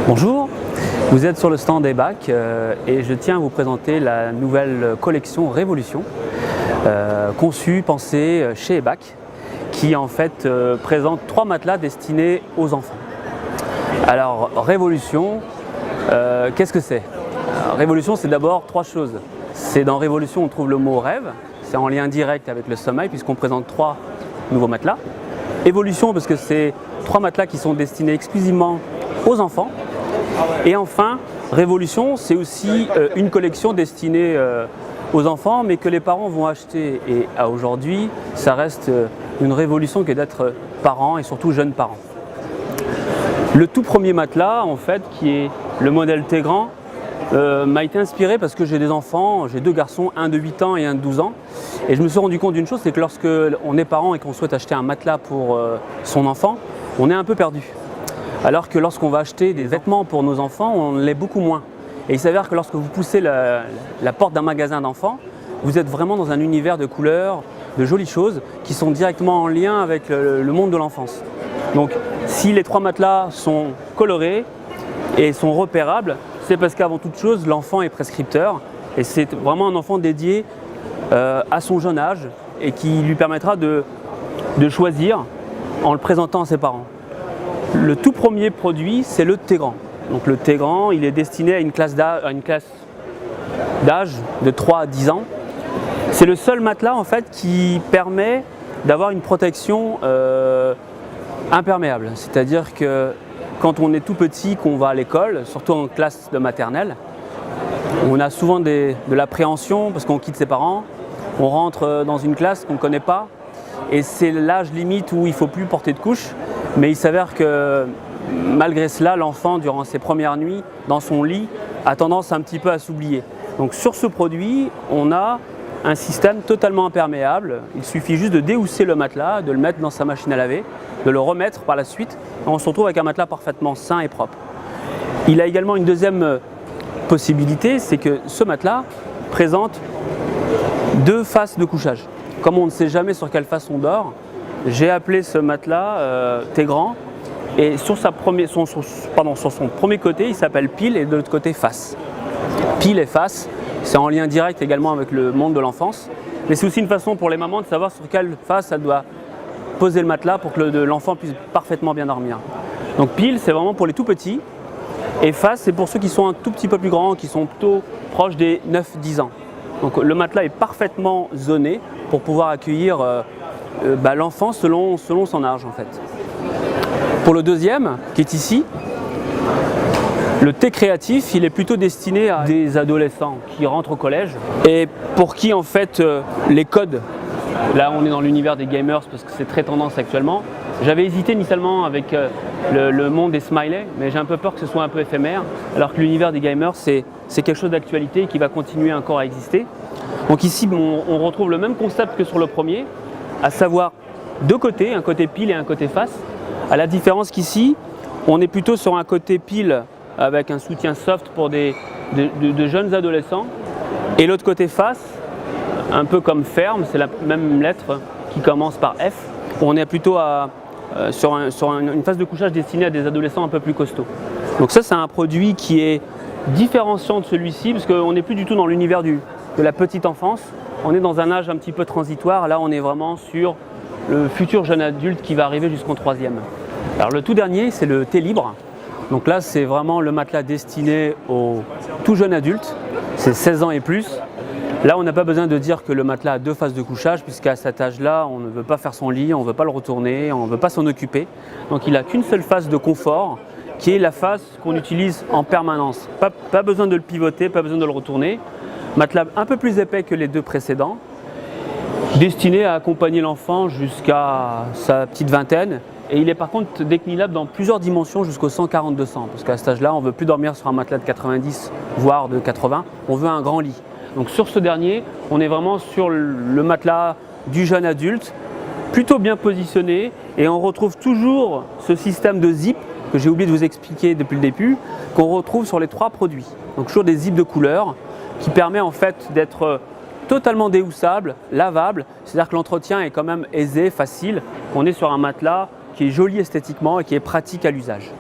Bonjour, vous êtes sur le stand eBac et je tiens à vous présenter la nouvelle collection Révolution conçue, pensée chez eBac qui en fait présente 3 matelas destinés aux enfants. Alors Révolution, qu'est-ce que c'est? Révolution, c'est d'abord 3 choses. C'est dans Révolution on trouve le mot rêve, c'est en lien direct avec le sommeil puisqu'on présente 3 nouveaux matelas. Évolution parce que c'est 3 matelas qui sont destinés exclusivement aux enfants. Et enfin, Révolution, c'est aussi une collection destinée aux enfants, mais que les parents vont acheter. Et aujourd'hui, ça reste une révolution que d'être parent et surtout jeune parent. Le tout premier matelas, en fait, qui est le modèle Tégrand, m'a été inspiré parce que j'ai des enfants, j'ai 2 garçons, un de 8 ans et un de 12 ans. Et je me suis rendu compte d'une chose, c'est que lorsque on est parent et qu'on souhaite acheter un matelas pour son enfant, on est un peu perdu. Alors que lorsqu'on va acheter des vêtements pour nos enfants, on l'est beaucoup moins. Et il s'avère que lorsque vous poussez la porte d'un magasin d'enfants, vous êtes vraiment dans un univers de couleurs, de jolies choses qui sont directement en lien avec le monde de l'enfance. Donc si les 3 matelas sont colorés et sont repérables, c'est parce qu'avant toute chose, l'enfant est prescripteur et c'est vraiment un enfant dédié à son jeune âge et qui lui permettra de choisir en le présentant à ses parents. Le tout premier produit, c'est le Tégrand. Donc le Tégrand, il est destiné à une classe d'âge de 3 à 10 ans. C'est le seul matelas en fait qui permet d'avoir une protection imperméable. C'est-à-dire que quand on est tout petit, qu'on va à l'école, surtout en classe de maternelle, on a souvent de l'appréhension parce qu'on quitte ses parents, on rentre dans une classe qu'on ne connaît pas et c'est l'âge limite où il ne faut plus porter de couche. Mais il s'avère que malgré cela, l'enfant, durant ses premières nuits, dans son lit, a tendance un petit peu à s'oublier. Donc sur ce produit, on a un système totalement imperméable. Il suffit juste de déhousser le matelas, de le mettre dans sa machine à laver, de le remettre par la suite. Et on se retrouve avec un matelas parfaitement sain et propre. Il a également une deuxième possibilité, c'est que ce matelas présente 2 faces de couchage. Comme on ne sait jamais sur quelle face on dort, j'ai appelé ce matelas Tégrand et sur son premier côté il s'appelle Pile et de l'autre côté Face. Pile et Face, c'est en lien direct également avec le monde de l'enfance, mais c'est aussi une façon pour les mamans de savoir sur quelle face elle doit poser le matelas pour que l'enfant puisse parfaitement bien dormir. Donc Pile c'est vraiment pour les tout petits et Face c'est pour ceux qui sont un tout petit peu plus grands, qui sont plutôt proches des 9-10 ans. Donc le matelas est parfaitement zoné pour pouvoir accueillir l'enfant selon son âge en fait. Pour le deuxième, qui est ici, le thé créatif, il est plutôt destiné à des adolescents qui rentrent au collège et pour qui en fait les codes, là on est dans l'univers des gamers parce que c'est très tendance actuellement. J'avais hésité initialement avec le monde des smileys, mais j'ai un peu peur que ce soit un peu éphémère, alors que l'univers des gamers c'est quelque chose d'actualité qui va continuer encore à exister. Donc ici on retrouve le même concept que sur le premier, à savoir 2 côtés, un côté pile et un côté face. À la différence qu'ici, on est plutôt sur un côté pile avec un soutien soft pour de jeunes adolescents et l'autre côté face, un peu comme ferme, c'est la même lettre qui commence par F. On est plutôt sur une phase de couchage destinée à des adolescents un peu plus costauds. Donc ça c'est un produit qui est différenciant de celui-ci parce qu'on n'est plus du tout dans l'univers de la petite enfance. On est dans un âge un petit peu transitoire, là on est vraiment sur le futur jeune adulte qui va arriver jusqu'en 3e. Alors le tout dernier c'est le thé libre, donc là c'est vraiment le matelas destiné aux tout jeunes adultes, c'est 16 ans et plus. Là on n'a pas besoin de dire que le matelas a 2 phases de couchage puisqu'à cet âge-là on ne veut pas faire son lit, on ne veut pas le retourner, on ne veut pas s'en occuper. Donc il n'a qu'une seule phase de confort qui est la phase qu'on utilise en permanence. Pas besoin de le pivoter, pas besoin de le retourner. Matelas un peu plus épais que les 2 précédents, destiné à accompagner l'enfant jusqu'à sa petite vingtaine. Et il est par contre déclinable dans plusieurs dimensions jusqu'au 140-200. Parce qu'à cet âge-là, on ne veut plus dormir sur un matelas de 90, voire de 80. On veut un grand lit. Donc sur ce dernier, on est vraiment sur le matelas du jeune adulte, plutôt bien positionné. Et on retrouve toujours ce système de zip que j'ai oublié de vous expliquer depuis le début, qu'on retrouve sur les 3 produits. Donc toujours des zips de couleur qui permet en fait d'être totalement déhoussable, lavable, c'est-à-dire que l'entretien est quand même aisé, facile. On est sur un matelas qui est joli esthétiquement et qui est pratique à l'usage.